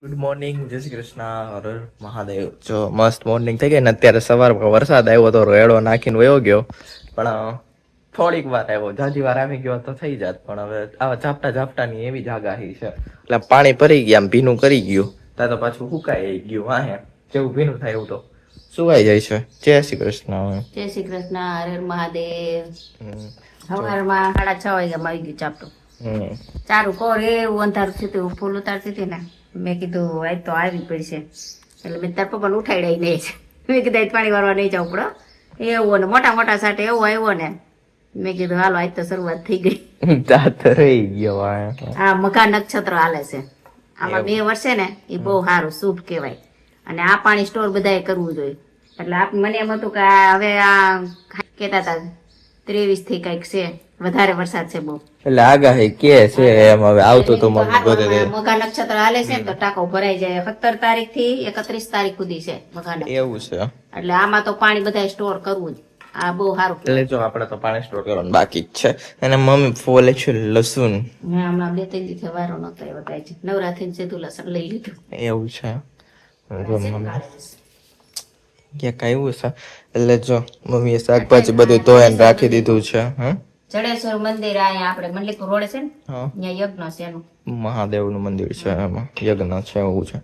Good morning, જય શ્રી કૃષ્ણ, હર હર મહાદેવ. જો મસ્ત મોર્નિંગ થઈ ગઈ ને અત્યારે સવારમાં વરસાદ આવ્યો તો રેડો નાખીને વયો ગયો, પણ થોડીક વાર આવ્યો, જાજી વાર આવી ગયો તો થઈ જાત. પણ હવે આવા ઝાપટા ઝાપટાની એવી જ આગાહી છે એટલે પાણી ભરી ગયા, આમ ભીનું કરી ગયું ત્યાં તો પાછું સુકાઈ ગયું. વાહે જેવું ભીનું થાય એવું તો સુકાઈ જાય છે. જય શ્રી કૃષ્ણ. જય શ્રી કૃષ્ણ, હર હર મહાદેવ. સવારમાં 6:30 વાગ્યામાં આવી ગયું ચાપટું. ચારું કોર એવું અંધારું થયું હતું, ફૂલ ઉતારતી હતી ને, મેં કીધું આજ તો આવી પડશે. એટલે મેં તાર પપ્પાને ઉઠાડી નહીં છે. મેં કીધું આજ પાણી વારવા નહીં જવું પડે એવું, ને મોટા મોટા સાટે એવો આવ્યો ને, મેં કીધું હાલો આજ તો શરૂઆત થઈ ગઈ. રહી ગયો. આ મઘા નક્ષત્ર હાલે છે, આમાં 2 વર્ષે ને એ બહુ સારું શુભ કહેવાય. અને આ પાણી સ્ટોર બધાએ કરવું જોઈએ. એટલે મને એમ હતું કે હવે આ કેતા હતા 23 થી કઈક છે, વધારે વરસાદ છે બહુ. એટલે આગાહી કે છે એમ હવે આવતું તો મઘા નક્ષત્ર હાલે છે ને તો ટાંકો ભરાઈ જાય. 17 તારીખ થી 31 તારીખ સુધી છે મઘા નક્ષત્ર. એવું છે. એટલે આમાં તો પાણી બધા સ્ટોર કરવું જ, આ બહુ સારું. એટલે જો આપણે તો પાણી સ્ટોર કરવાનું બાકી જ છે. અને મમ્મી ફોલે છે લસુન. હમણાં 2-3 દિવસે વારો નતો આવ્યો, થાય છે નવરાત્રી સીધું લસણ લઈ લીધું. એવું છે. જો મમ્મી ક્યાંક આવ્યું છે એટલે જો મમ્મીએ શાકભાજી બધું ધોઈને રાખી દીધું છે. જડેશ્વર મંદિર અહીંયા આપણે મંડલીપુર રોડ છે ને, ત્યાં યજ્ઞ છે એનું, મહાદેવનું મંદિર છે, એમાં યજ્ઞ છે એવું છે.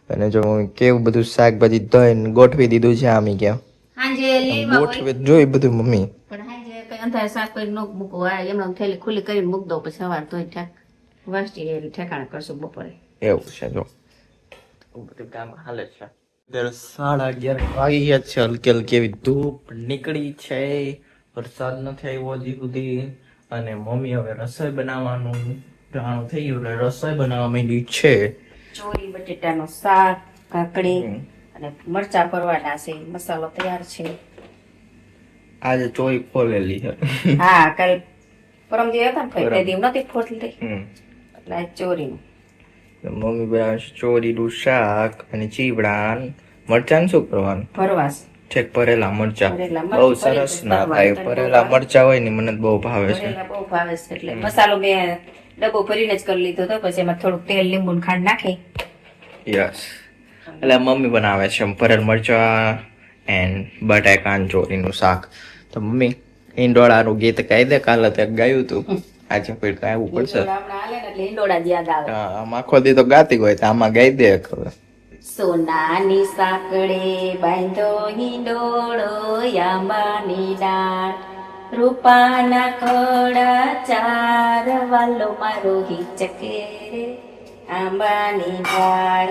અને જો કેવું બધું શાકભાજી ધોઈને ગોઠવી દીધું છે. આમી કેમ હાંજે ગોઠવી જોઈ બધું મમ્મી, પણ હાંજે કઈ અંધારે શાક કરી નો મૂકો, એમને થેલી ખુલ્લી કરીને મૂક દો, પછી સવાર ધોઈ વાસ્ટી ઠેકાણે કરશું બપોરે. એવું છે. જો બધું કામ હાલે છે. 11:30 વાગી ગયા છે. હલકી હલકી એવી ધૂપ નીકળી છે, વરસાદ નથી આવ્યો હજી સુધી. અને મમ્મી હવે રસોઈ બનાવવાનું જાણું થઈ ગયું, રસોઈ બનાવવા માંડી છે. ચોરી બટેટાનું શાક, કાકડી અને મરચા ભરવાના છે. મસાલો તૈયાર છે. આજે ચોરી ખોલેલી છે. હા, કાલ પરમ દિવસ હતા ને, તે દિવસ નથી ખોલતી એટલે આજ ચોરીનું. મમ્મી બનાવે છે ચોરીનું શાક અને ચીવડા. મરચાં શું કરવાનું? ભરવાસ છેક ભરેલા મરચા. બહુ સરસ ના થાય ભરેલા મરચા હોય ને, મને બહુ ભાવે છે. બહુ ભાવે છે. એટલે મસાલો મેં ડબ્બો ભરીને જ કરી લીધો હતો, પછી એમાં થોડુંક તેલ, લીંબુ ને ખાંડ નાખી. યસ. એટલે મમ્મી બનાવે છે ભરેલ મરચા એન્ડ બટાકાનું ચોરીનું શાક. તો મમ્મી ઈંડોળાનું ગીત ગાઈ દે. કાલે તે ગાયું હતું, આજે કોઈ ગાવું પડશે. આમ આખો દી તો ગાતી હોય તો આમાં ગાઈ દે. ખબર સોનાની સાંકળે બાંધો હિંડોળો, આંબાની ડાળ રૂપાના ખડા ચાર, વાલો મારો હિચકે આંબાની ડાળ,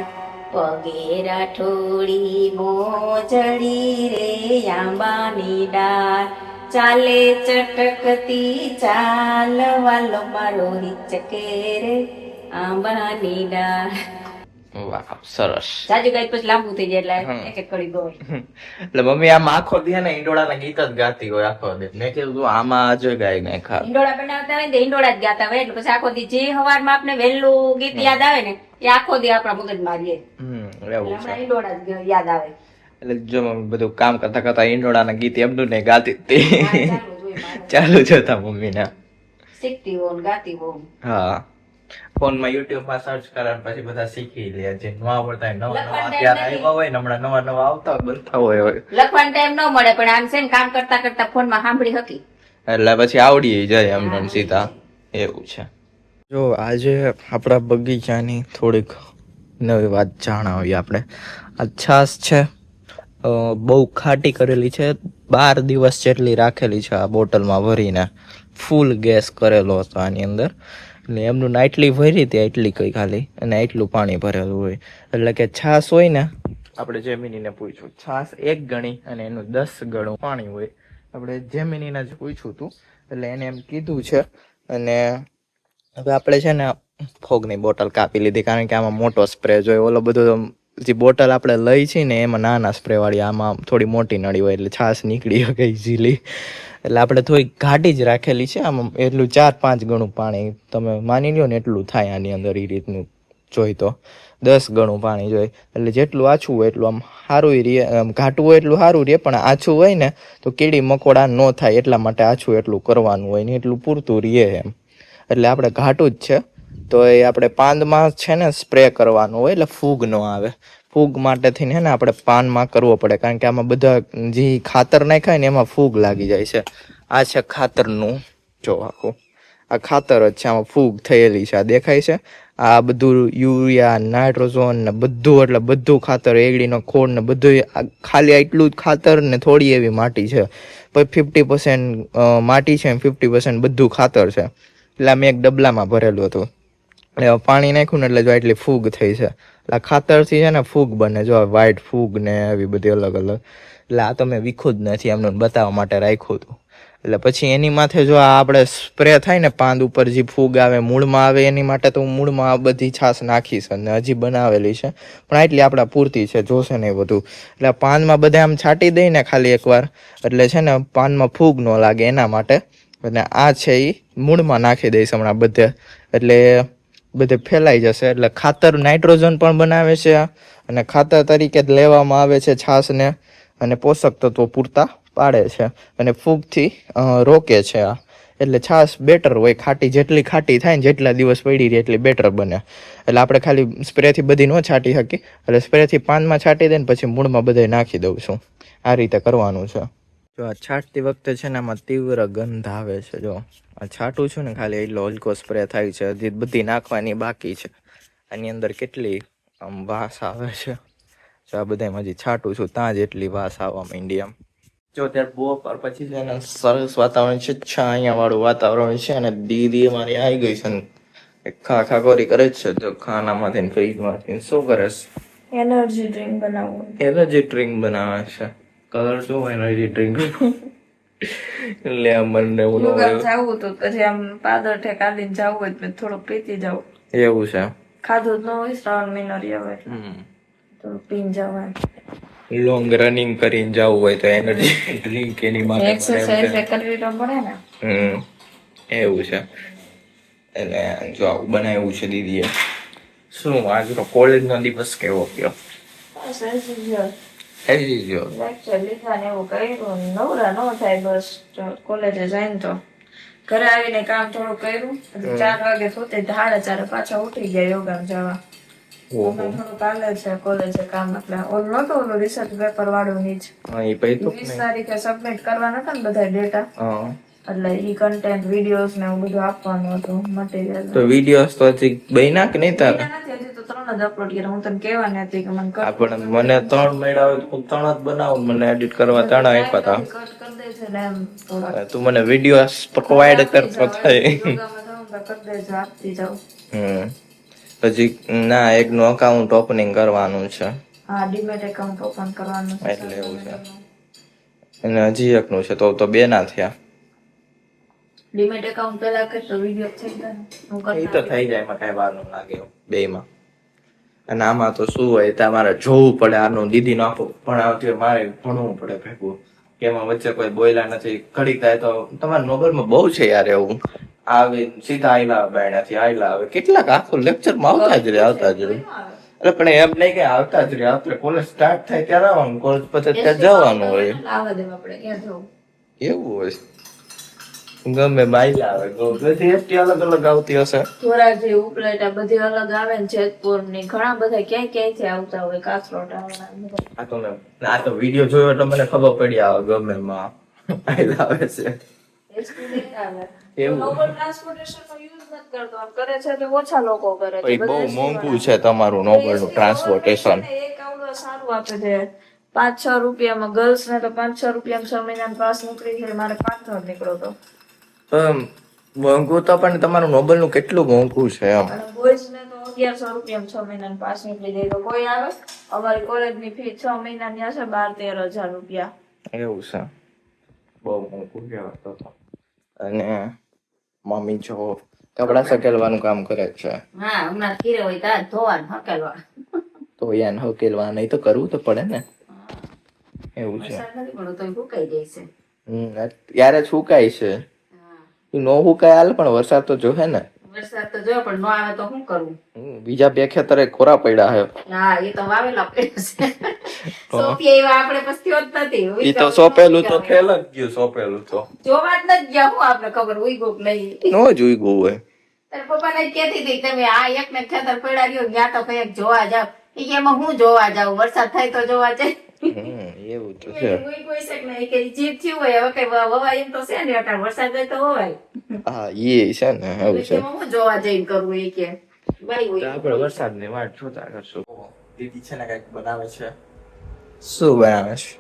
પગે રાઠોડી મોજડી રે આંબાની ડાળ, ચાલે ચટકતી ચાલ, વાલો મારો હિચકે રે આંબાની ડાળ. વાહ, સરસ. જાજુ ગાય પછી લાંબુ થઈ જાય એટલે એક એક કરી દો. એટલે મમ્મી આમ આખો દી ને ઈંડોળાના ગીત જ ગાતી હોય આખો દી. મેં કીધું આમાં આજે ગાય ને ખા ઈંડોળા બનાવતા હોય ને ઈંડોળા જ ગાતા હોય, એટલે પછી આખો દી જે સવારમાં આપણે વહેલું ગીત યાદ આવે ને એ આખો દી આપણા મગજમાં રહીએ. એવું છે. ઈંડોળા જ યાદ આવે. એટલે જો મમ્મી બધું કામ કરતા કરતા ઈંડોળાના ગીત એમનું ને ગાતી હતી. ચાલુ જતા મમ્મી ના શીખતી હો ગાતી હો. હા, ફોનમાં યુટ્યુબ માં સર્ચ કરે પછી બધા શીખી લે. જે નવા આવડતા નવા નવા અત્યારે આવ્યા હોય ને, હમણાં નવા નવા આવતા બનતા હોય. લખવાનો ટાઈમ ન મળે, પણ આમ છે ને કામ કરતા કરતા ફોનમાં સાંભળી શકી એટલે પછી આવડી જાય એમને સીધા. એવું છે. જો આજે આપણા બગીચાની થોડીક નવી વાત જણાવીએ આપણે. આ છાશ છે, બહુ ખાટી કરેલી છે. 12 દિવસ જેટલી રાખેલી છે આ બોટલમાં ભરીને. ફૂલ ગેસ કરેલો હતો આની અંદર. એટલે એમનું નાઇટલી ભરી હતી એટલી કઈ ખાલી, અને એટલું પાણી ભરેલું હોય. એટલે કે છાશ હોય ને, આપણે જેમિનીને પૂછ્યું છાશ 1 ગણી અને એનું 10 ગણું પાણી હોય. આપણે જેમિનીને જ પૂછ્યું હતું એટલે એને એમ કીધું છે. અને હવે આપણે છે ને ફોગની બોટલ કાપી લીધી, કારણ કે આમાં મોટો સ્પ્રે જોઈએ. ઓલો બધો જે બોટલ આપણે લઈ છીએ ને એમાં નાના સ્પ્રે વાળી, આમાં થોડી મોટી નળી હોય એટલે છાશ નીકળી શકે ઇઝીલી. એટલે આપણે થોડી ઘાટી જ રાખેલી છે. આમાં એટલું 4-5 ગણું પાણી તમે માની લ્યો ને એટલું થાય આની અંદર. એ રીતનું જોઈ તો 10 ગણું પાણી જોઈએ. એટલે જેટલું આછું હોય એટલું આમ સારું રહે, ઘાટું હોય એટલું સારું રહે. પણ આછું હોય ને તો કીડી મકોડા ન થાય, એટલા માટે આછું એટલું કરવાનું હોય ને એટલું પૂરતું રહે એમ. એટલે આપણે ઘાટું જ છે. તો એ આપણે પાંદમાં છે ને સ્પ્રે કરવાનું હોય એટલે ફૂગ ન આવે. ફૂગ માટે થઈને હે ને આપણે પાનમાં કરવો પડે, કારણ કે આમાં બધા જે ખાતર નાખાય ને એમાં ફૂગ લાગી જાય છે. આ છે ખાતરનું જો આખું આ ખાતર જ છે, આમાં ફૂગ થયેલી છે, આ દેખાય છે. આ બધું યુરિયા, નાઇટ્રોજન ને બધું, એટલે બધું ખાતર, એગડીનો ખોળ ને બધું, ખાલી એટલું જ ખાતર ને થોડી એવી માટી છે. પછી 50% માટી છે, 50% બધું ખાતર છે. એટલે મેં એક ડબલામાં ભરેલું હતું, એટલે પાણી નાખ્યું ને એટલે જો એટલી ફૂગ થઈ છે. એટલે ખાતરથી છે ને ફૂગ બને, જો વ્હાઈટ ફૂગ ને એવી બધી અલગ અલગ. એટલે આ તો મેં વીખું જ નથી, એમને બતાવવા માટે રાખ્યું હતું. એટલે પછી એની માથે જો આ આપણે સ્પ્રે થાય ને પાંદ ઉપર જે ફૂગ આવે, મૂળમાં આવે, એની માટે તો હું મૂળમાં આ બધી છાશ નાખીશ અને હજી બનાવેલી છે, પણ આટલી આપણા પૂરતી છે, જોશે ને એ બધું. એટલે પાનમાં બધા આમ છાંટી દઈને ખાલી એકવાર, એટલે છે ને પાનમાં ફૂગ ન લાગે એના માટે. અને આ છે એ મૂળમાં નાખી દઈશ હમણાં બધે, એટલે બધે ફેલાઈ જશે. એટલે ખાતર નાઇટ્રોજન પણ બનાવે છે આ, અને ખાતર તરીકે જ લેવામાં આવે છે છાશને, અને પોષક તત્વો પૂરતા પાડે છે, અને ફૂગથી રોકે છે આ. એટલે છાશ બેટર હોય, ખાટી જેટલી ખાટી થાય ને જેટલા દિવસ પડી રહે એટલી બેટર બને. એટલે આપણે ખાલી સ્પ્રેથી બધી ન છાંટી શકીએ, એટલે સ્પ્રેથી પાનમાં છાંટી દઈને પછી મૂળમાં બધે નાખી દઉં છું. આ રીતે કરવાનું છે. જો આ છાંટતી વખતે છે ને આમાં તીવ્ર ગંધ આવે છે. જો આ છાંટું છું ને ખાલી એટલો હલકો સ્પ્રે થાય છે, હજી બધી નાખવાની બાકી છે. આની અંદર કેટલી આમ વાસ આવે છે. જો આ બધામાં હજી છાંટું છું ત્યાં જ એટલી વાસ આવવા માંડી આમ. જો ત્યારે બપોર પછી છે ને સરસ વાતાવરણ છે, છાયા વાળું વાતાવરણ છે, અને દીદી અમારી આવી ગઈ છે ને ખા કોરી કરે જ છે. તો ખાનામાંથી ને ફ્રીજમાંથી શું કરે છે? એનર્જી ડ્રિંક બનાવવું. એનર્જી ડ્રિંક બનાવે છે. કલર શું એનર્જી ડ્રિંક લેમન ને એવું જાવું તો પછી આમ પાદર ઠેકાડીને જાવું હોય તો થોડું પીતી જાવ. એવું છે. ખાધું જ ન હોય, શ્રાવણ મહિનો રહ્યો હોય થોડું પીને જવાય. લોંગ રનિંગ કરીને જવું હોય તો એનર્જી ડ્રિંક એની માટે એક્સરસાઇઝ કરવી તો પડે ને. એવું છે. એટલે જો આવું બનાવ્યું છે દીદીએ. શું આજનો કોલેજનો દિવસ કેવો ગયો? લેક્ચર લીધા ને એવું કર્યું, નવરા ન થાય બસ. કોલેજે જઈને તો ઘરે આવીને કામ થોડું કર્યું, 4 વાગે સુતી, 4:30 પાછા ઉઠી ગયા યોગા જવા. થોડું કાલે છે કોલેજે કામ, એટલે ઓલું નતું ઓલું રિસર્ચ પેપર વાળું ની જ 20 તારીખે સબમિટ કરવાના હતા ને બધા ડેટા, એટલે ઈ કન્ટેન્ટ વિડીયોઝ ને એવું બધું આપવાનું હતું મટીરીયલ. તો વિડીયોઝ તો હજી બન્યા કે નહીં તારા? હજી તો 3 જ અપલોડ કર્યા. હું તને કહેવાની હતી કે મને પણ મને 3 મળ્યા હોય તો 3 જ બનાવું, મને એડિટ કરવા 3 આપ્યા હતા. કટ કરી દેજે ને એમ થોડા. તું મને વિડીયોઝ પ્રોવાઈડ કરતો થાય. કરી દેજો, આપતી જાઉં. હજી ના, એકનું અકાઉન્ટ ઓપનિંગ કરવાનું છે. હા, ડીમેટ એકાઉન્ટ ઓપન કરવાનું છે. એટલે એવું છે. અને હજી એકનું છે, તો 2 ના થયા. ડીમેટ એકાઉન્ટ પેલા કરતો વિડિયો થઈ જાય. હું એ તો થઈ જાય, એમાં કઈ વાર ન લાગે બેમાં. અને આમાં તો શું હોય, તમારે જોવું પડે. આનું દીદી નો આખું ભણાવતી હોય, મારે ભણવું પડે ભેગું, કે એમાં વચ્ચે કોઈ બોયલા નથી. ઘડીક થાય તો તમારા નોબલમાં બહુ છે યાર એવું. આવે સીધા આયલા બાયણાથી આયલા આવે, કેટલાક આખું લેક્ચરમાં આવતા જ રહે. એટલે પણ એમ નહીં કે આવતા જ રહે, આપણે કોલેજ સ્ટાર્ટ થાય ત્યારે આવવાનું, કોલેજ પછી ત્યાં જવાનું હોય. એવું હોય, ગમે બાયલા આવે, બધી એસટી અલગ અલગ આવતી હશે. ધોરાજી, ઉપલેટા બધી અલગ આવે ને, જેતપુર ની ઘણા બધા ક્યાંય ક્યાંયથી આવતા હોય, કાસરોટ આવવાના. આ તો વિડીયો જોયો એટલે મને ખબર પડી આવે ગમે માં આયલા આવે છે. ઓછા લોકો કરે છે. બહુ મોંઘું છે તમારું નોબલ નું ટ્રાન્સપોર્ટેશન. એક આવડો સારું આપે છે 5-6 રૂપિયામાં. ગર્લ્સ ને તો 5-6 રૂપિયામાં 6 મહિનાનો પાસ નીકળી છે. મારે 500 નીકળ્યો તો. મોંઘું તો પણ તમારું નોબલ નું કેટલું મોંઘું છે એમ. બોયઝ ને તો 1100 રૂપિયામાં 6 મહિનાનો પાસ નીકળી જાય. તો કોઈ આવે, અમારી કોલેજ ની ફી 6 મહિનાની હશે 12-13 હજાર રૂપિયા. એવું છે, બહુ મોંઘું કહેવાય તો. અને મમ્મી જો કપડા સકેલવાનું કામ કરે છે. હા, હમણાં કીરે હોય ત્યાં ધોવાનું હકેલવા. તો યાન હકેલવા નહીં તો કરવું તો પડે ને. એવું છે. ત્યારે સુકાય છે, નો સુકાય હાલ, પણ વરસાદ તો જોહે ને. વરસાદ તો જોયો પણ નો આવે તો શું કરવું? બીજા 2 ખેતરે કોરા પડ્યા હે. હા, એ તો વાવેલા પડ્યા છે. સોંપી આવ્યા આપણે પછી જ નથી. ઈ તો સોંપેલું તો ખેલ જ ગયું, સોંપેલું તો જોવા જ નથી ગયા. હું આપણે ખબર ઉઈ ગોક નહીં, નો જ ઉઈ ગયું હોય. તારા પપ્પાને જ કહેતી હતી તમે આ એક ને ખેતર પડ્યા રહ્યો ત્યાં તો કઈક જોવા જાવ. ઈ કે એમાં હું જોવા જાઉં, વરસાદ થાય તો જોવા જાય. એવું તો છે. કોઈ શક નહીં કે જીત થયું હોય હવે કઈ વવાય એમ તો છે ને અટાણ વરસાદ હોય તો વવાય. હા એ છે ને એવું છે. એમાં હું જોવા જઈને કરવું એ કે ભાઈ તો હોય. આપણે વરસાદની વાટ જોતા કરશું. દીદી છે ને કઈક બનાવે છે. શું બનાવે છે?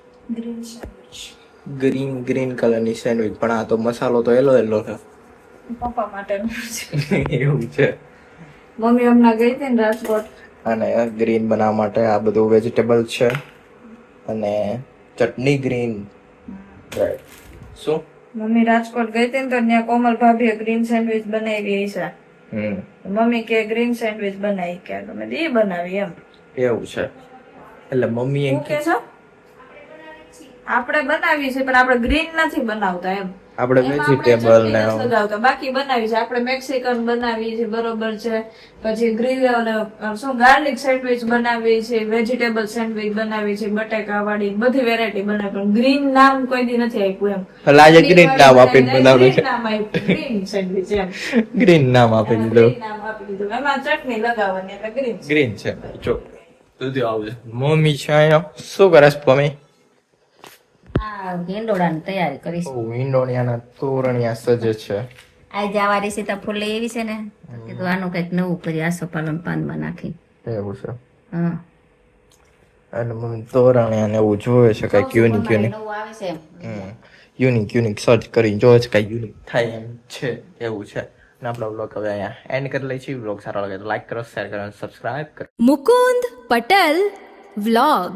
ગ્રીન કલરની સેન્ડવિચ. પણ આ તો મસાલો તો એલો છે. પપ્પા માટે એવું છે. મમ્મી હમણાં ગઈ હતી ને રાજકોટ. અને ગ્રીન બનાવવા માટે આ બધું વેજીટેબલ છે અને ચટણી ગ્રીન. શું મમ્મી રાજકોટ ગઈ હતી ને તો ત્યાં કોમલ ભાભીએ ગ્રીન સેન્ડવિચ બનાવી છે. મમ્મી કે ગ્રીન સેન્ડવિચ બનાવી કે તમે એ બનાવી એમ. એવું છે. એટલે મમ્મી એમ કે છો આપણે બનાવી છે પણ આપણે ગ્રીન નથી બનાવતા એમ. આપણે વેજીટેબલ ને લગાવતા બાકી બનાવી છે આપણે મેક્સિકન બનાવી છે બરોબર છે. પછી ગ્રીન શું ગાર્લિક સેન્ડવિચ બનાવી છે, વેજીટેબલ સેન્ડવિચ બનાવી છે, બટેકા વાળી બધી વેરાયટી બનાવી પણ ગ્રીન નામ કોઈ દી નથી આપ્યું એમ. એટલે આજે ગ્રીન નામ આપીને બનાવ્યું છે. નામ આપ્યું ગ્રીન સેન્ડવિચ એમ. ગ્રીન નામ આપી દીધું. નામ આપી દીધું એમાં ચટણી લગાવવાની એટલે ગ્રીન. ગ્રીન છે. જો દૂધી આવશે. મમ્મી છે અહીંયા. શું કરે છે મમ્મી? આ હિંડોળાની તૈયારી કરીશ. હિંડોળિયાના તોરણિયા સજે છે. આજે આવારી સીતાફળ લઈ એવી છે ને કીધું આનું કઈક નવું કરી આસોપાલન પાનમાં નાખી. એવું છે. હા અને મમ્મી તોરણિયા ને એવું જોવે છે કઈક યુનિક નવું આવે છે એમ. યુનિક સર્ચ કરી જોવે છે કઈ યુનિક થાય એમ છે. એવું છે. અને આપણો બ્લોગ હવે અહીંયા એન્ડ કરી લઈએ છીએ. બ્લોગ સારો લાગે તો લાઈક કરો, શેર કરો અને સબસ્ક્રાઇબ કરો. मुकुंद पटल व्लॉग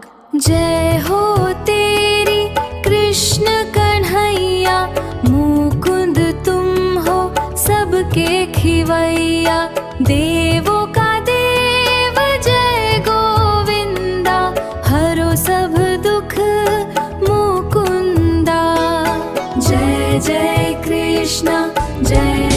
जय हो तेरी कृष्ण कन्हैया मुकुंद तुम हो सबके खिवैया देवों का देव जय गोविंदा हरो सब दुख मुकुंदा जय जय कृष्ण जय